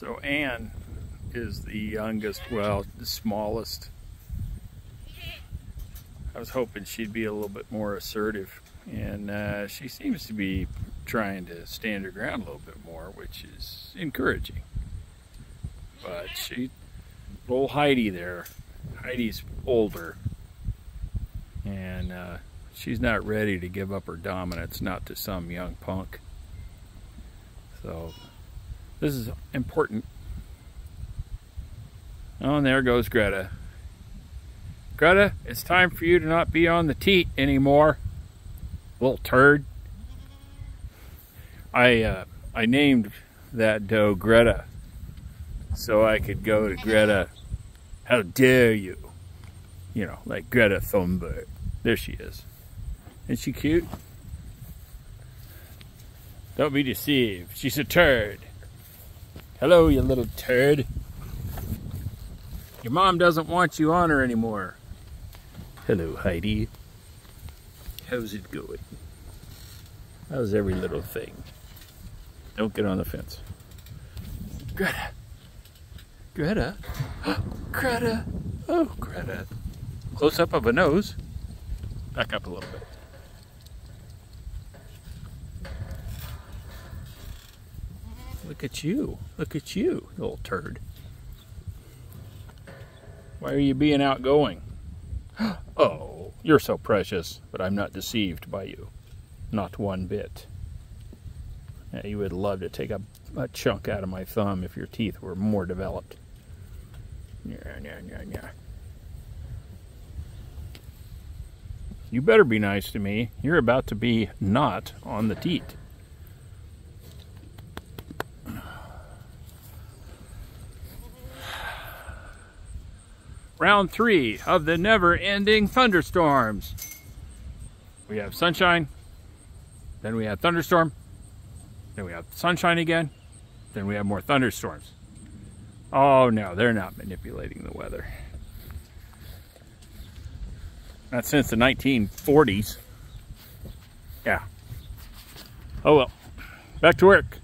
So Anne is the youngest, well, the smallest. I was hoping she'd be a little bit more assertive, and she seems to be trying to stand her ground a little bit more, which is encouraging. But little Heidi there, Heidi's older, and she's not ready to give up her dominance, not to some young punk. So this is important. Oh, and there goes Greta. Greta, it's time for you to not be on the teat anymore, little turd. I named that doe Greta so I could go to Greta, how dare you? You know, like Greta Thunberg. There she is. Isn't she cute? Don't be deceived. She's a turd. Hello, you little turd. Your mom doesn't want you on her anymore. Hello, Heidi. How's it going? How's every little thing? Don't get on the fence. Greta. Greta. Greta. Oh, Greta. Close up of a nose. Back up a little bit. Look at you. Look at you, you little turd. Why are you being outgoing? Oh, you're so precious, but I'm not deceived by you. Not one bit. Yeah, you would love to take a chunk out of my thumb if your teeth were more developed. Yeah. You better be nice to me. You're about to be not on the teat. Round 3 of the never-ending thunderstorms. We have sunshine, then we have thunderstorm, then we have sunshine again, then we have more thunderstorms. Oh no, they're not manipulating the weather. Not since the 1940s. Yeah. Oh well, back to work.